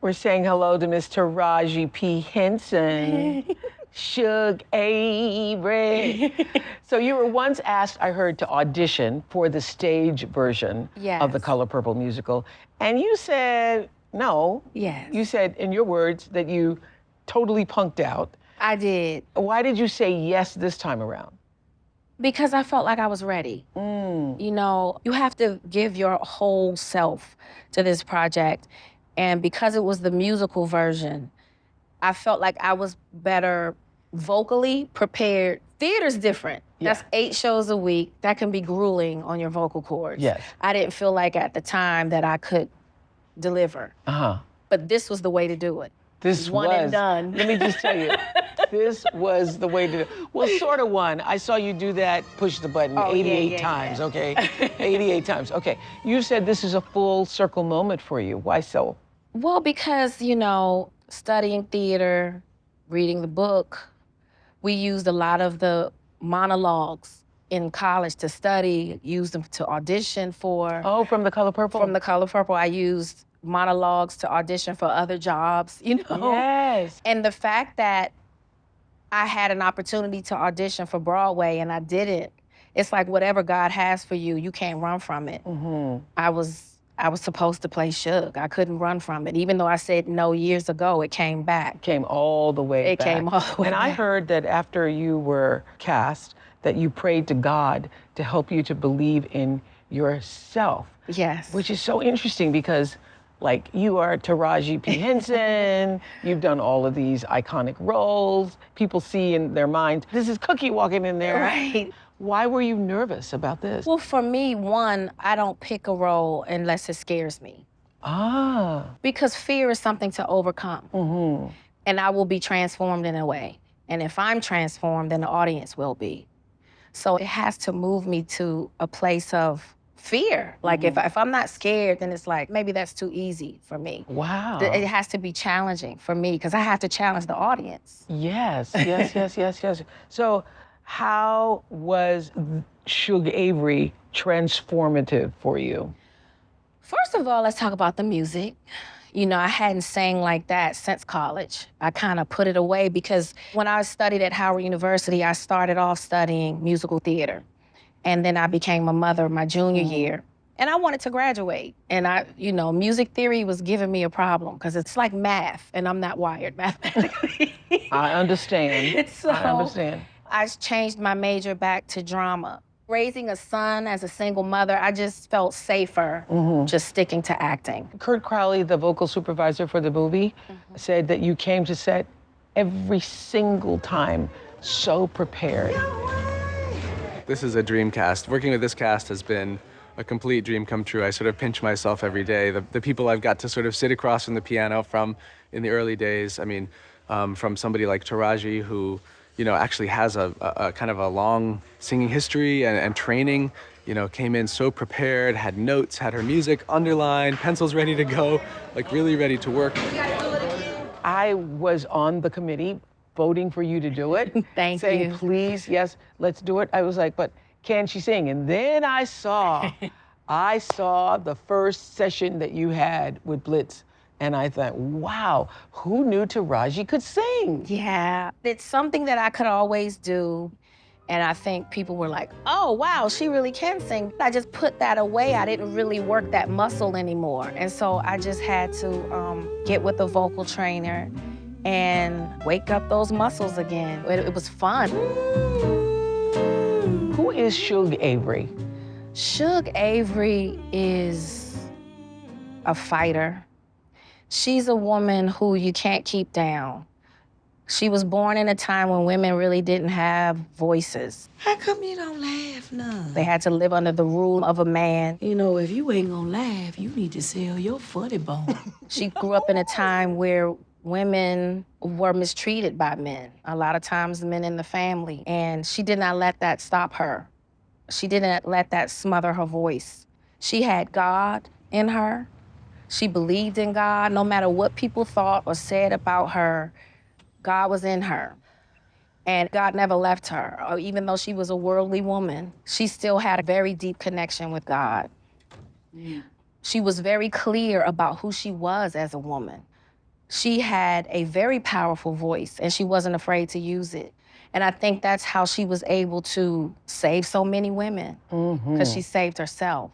We're saying hello to Miss Taraji P. Henson. Suge Avery. So you were once asked, I heard, to audition for the stage version of the Color Purple musical. And you said no. Yes. You said, in your words, that you totally punked out. I did. Why did you say yes this time around? Because I felt like I was ready. You know, you have to give your whole self to this project. And because it was the musical version, I felt like I was better vocally prepared. Theater's different. Yeah. That's 8 shows a week. That can be grueling on your vocal cords. Yes. I didn't feel like at the time that I could deliver. But this was the way to do it. This One was, and done. Let me just tell you, this was the way to do it. Well, sort of one. I saw you do that, push the button 88 times, okay? 88 times, okay. You said this is a full circle moment for you. Why so? Well, because, you know, studying theater, reading the book, we used a lot of the monologues in college to study, used them to audition for. Oh, from the Color Purple? From the Color Purple, I used monologues to audition for other jobs, you know? Yes. And the fact that I had an opportunity to audition for Broadway and I didn't, it's like whatever God has for you, you can't run from it. I was supposed to play Suge. I couldn't run from it. Even though I said no years ago, it came back. Came all the way back. It came all the way back. And I heard that after you were cast, that you prayed to God to help you to believe in yourself. Yes. Which is so interesting because, like, you are Taraji P. Henson, you've done all of these iconic roles. People see in their mind, this is Cookie walking in there. Right. Why were you nervous about this? Well, for me, one, I don't pick a role unless it scares me. Because fear is something to overcome. And I will be transformed in a way. And if I'm transformed, then the audience will be. So it has to move me to a place of fear. Like if I'm not scared, then it's like, maybe that's too easy for me. Wow. It has to be challenging for me because I have to challenge the audience. Yes. So how was Suge Avery transformative for you? First of all, let's talk about the music. You know, I hadn't sang like that since college. I kind of put it away because when I studied at Howard University, I started off studying musical theater. And then I became a mother my junior year. And I wanted to graduate. And music theory was giving me a problem because it's like math and I'm not wired mathematically. I understand. I understand. I changed my major back to drama. Raising a son as a single mother, I just felt safer just sticking to acting. Kurt Crowley, the vocal supervisor for the movie, said that you came to set every single time so prepared. This is a dream cast. Working with this cast has been a complete dream come true. I sort of pinch myself every day. The people I've got to sort of sit across from the piano from in the early days, I mean, from somebody like Taraji who, you know, actually has a kind of a long singing history and training, you know, came in so prepared, had notes, had her music underlined, pencils ready to go, like really ready to work. I was on the committee voting for you to do it. Thank you. Saying, please, yes, let's do it. I was like, but can she sing? And then I saw the first session that you had with Blitz. And I thought, wow, who knew Taraji could sing? Yeah, it's something that I could always do. And I think people were like, oh, wow, she really can sing. I just put that away. I didn't really work that muscle anymore. And so I just had to get with a vocal trainer and wake up those muscles again. It was fun. Who is Suge Avery? Suge Avery is a fighter. She's a woman who you can't keep down. She was born in a time when women really didn't have voices. How come you don't laugh none? They had to live under the rule of a man. You know, if you ain't gonna laugh, you need to sell your funny bone. She grew up in a time where women were mistreated by men, a lot of times men in the family, and she did not let that stop her. She didn't let that smother her voice. She had God in her. She believed in God. No matter what people thought or said about her, God was in her. And God never left her. Even though she was a worldly woman, she still had a very deep connection with God. She was very clear about who she was as a woman. she had a very powerful voice and she wasn't afraid to use it. And I think that's how she was able to save so many women, because she saved herself.